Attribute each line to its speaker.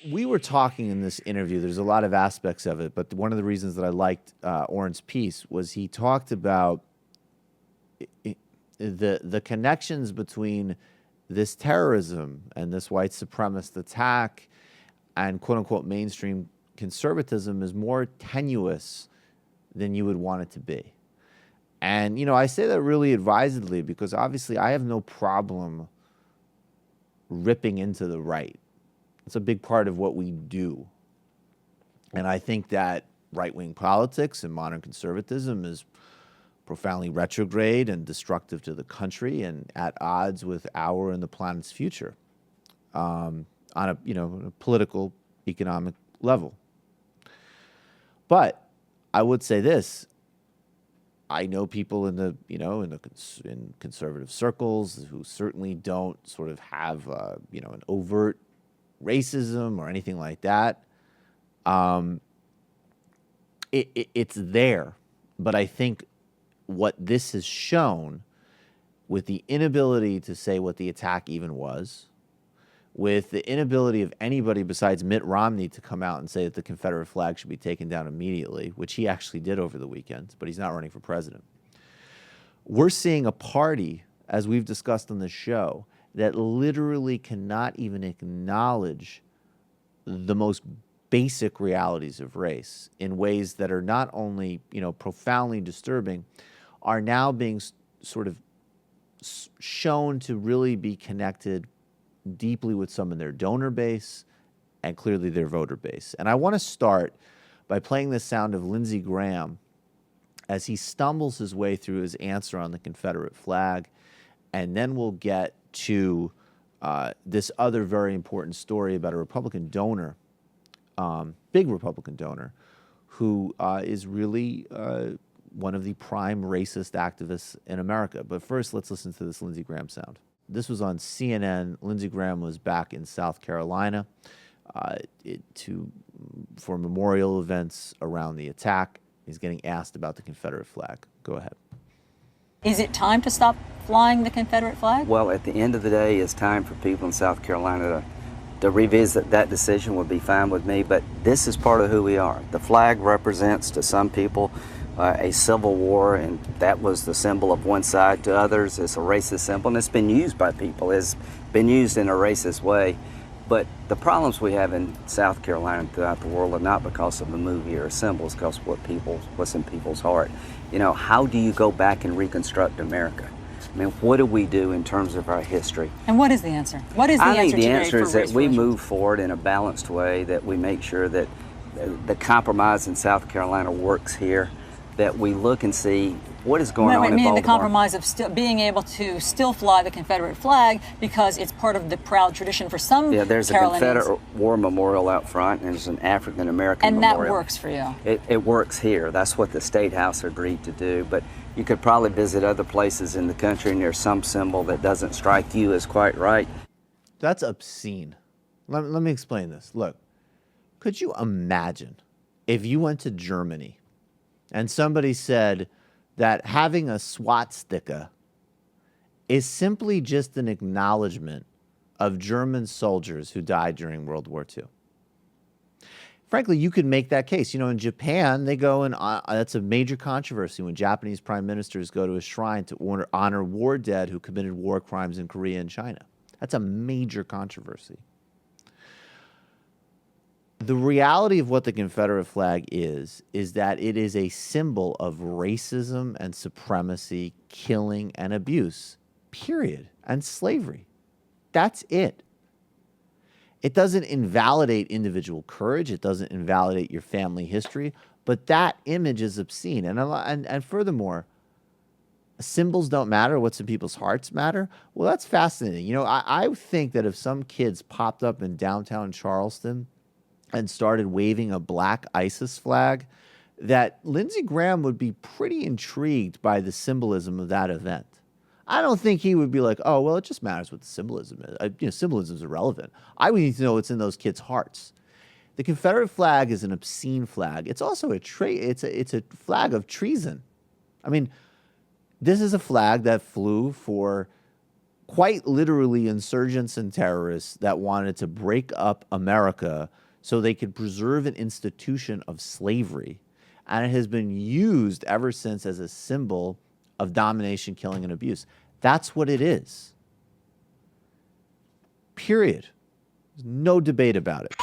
Speaker 1: we were talking in this interview. There's a lot of aspects of it, but one of the reasons that I liked Orrin's piece was he talked about the connections between this terrorism and this white supremacist attack and quote unquote mainstream conservatism is more tenuous than you would want it to be. And, I say that really advisedly because obviously I have no problem ripping into the right. It's a big part of what we do. And I think that right-wing politics and modern conservatism is profoundly retrograde and destructive to the country and at odds with our and the planet's future on a political, economic level. But I would say this. I know people in conservative circles who certainly don't sort of have an overt racism or anything like that. It's there, but I think what this has shown with the inability to say what the attack even was, with the inability of anybody besides Mitt Romney to come out and say that the Confederate flag should be taken down immediately, which he actually did over the weekend, but he's not running for president. We're seeing a party, as we've discussed on the show, that literally cannot even acknowledge the most basic realities of race in ways that are not only, profoundly disturbing, are now being sort of shown to really be connected deeply with some of their donor base and clearly their voter base. And I want to start by playing the sound of Lindsey Graham as he stumbles his way through his answer on the Confederate flag, and then we'll get to this other very important story about a Republican donor, big Republican donor, who is really one of the prime racist activists in America. But first, let's listen to this Lindsey Graham sound. This was on CNN. Lindsey Graham was back in South Carolina for memorial events around the attack. He's getting asked about the Confederate flag. Go ahead.
Speaker 2: Is it time to stop flying the Confederate flag?
Speaker 3: Well, at the end of the day, it's time for people in South Carolina to revisit that decision. Would be fine with me, but this is part of who we are. The flag represents to some people a civil war, and that was the symbol of one side. To others, it's a racist symbol, and it's been used by people. It's been used in a racist way. But the problems we have in South Carolina and throughout the world are not because of a movie or a symbol. It's because what's in people's heart. How do you go back and reconstruct America? I mean, what do we do in terms of our history?
Speaker 2: And what is the answer? What is the answer
Speaker 3: I think the
Speaker 2: today
Speaker 3: answer
Speaker 2: for
Speaker 3: is that
Speaker 2: race
Speaker 3: we
Speaker 2: relations?
Speaker 3: move forward in a balanced way, that we make sure that the compromise in South Carolina works here, that we look and see what is going on in
Speaker 2: meaning
Speaker 3: Baltimore.
Speaker 2: the compromise of being able to still fly the Confederate flag because it's part of the proud tradition for some
Speaker 3: there's a
Speaker 2: Carolinians.
Speaker 3: Confederate War Memorial out front, and there's an African American
Speaker 2: And
Speaker 3: memorial.
Speaker 2: that works for you.
Speaker 3: It works here. That's what the State House agreed to do. But you could probably visit other places in the country, and there's some symbol that doesn't strike you as quite right.
Speaker 1: That's obscene. Let me explain this. Look, could you imagine if you went to Germany and somebody said that having a swastika is simply just an acknowledgement of German soldiers who died during World War II? Frankly, you could make that case. In Japan, they go and that's a major controversy when Japanese prime ministers go to a shrine to honor war dead who committed war crimes in Korea and China. That's a major controversy. The reality of what the Confederate flag is that it is a symbol of racism and supremacy, killing and abuse, period, and slavery. That's it. It doesn't invalidate individual courage. It doesn't invalidate your family history, but that image is obscene. And furthermore, symbols don't matter. What's in people's hearts matter. Well, that's fascinating. I think that if some kids popped up in downtown Charleston and started waving a black ISIS flag, that Lindsey Graham would be pretty intrigued by the symbolism of that event. I don't think he would be like, oh, well, it just matters what the symbolism is. Symbolism is irrelevant. I would need to know what's in those kids' hearts. The Confederate flag is an obscene flag. It's also it's a flag of treason. I mean, this is a flag that flew for quite literally insurgents and terrorists that wanted to break up America so they could preserve an institution of slavery. And it has been used ever since as a symbol of domination, killing, and abuse. That's what it is. Period. There's no debate about it.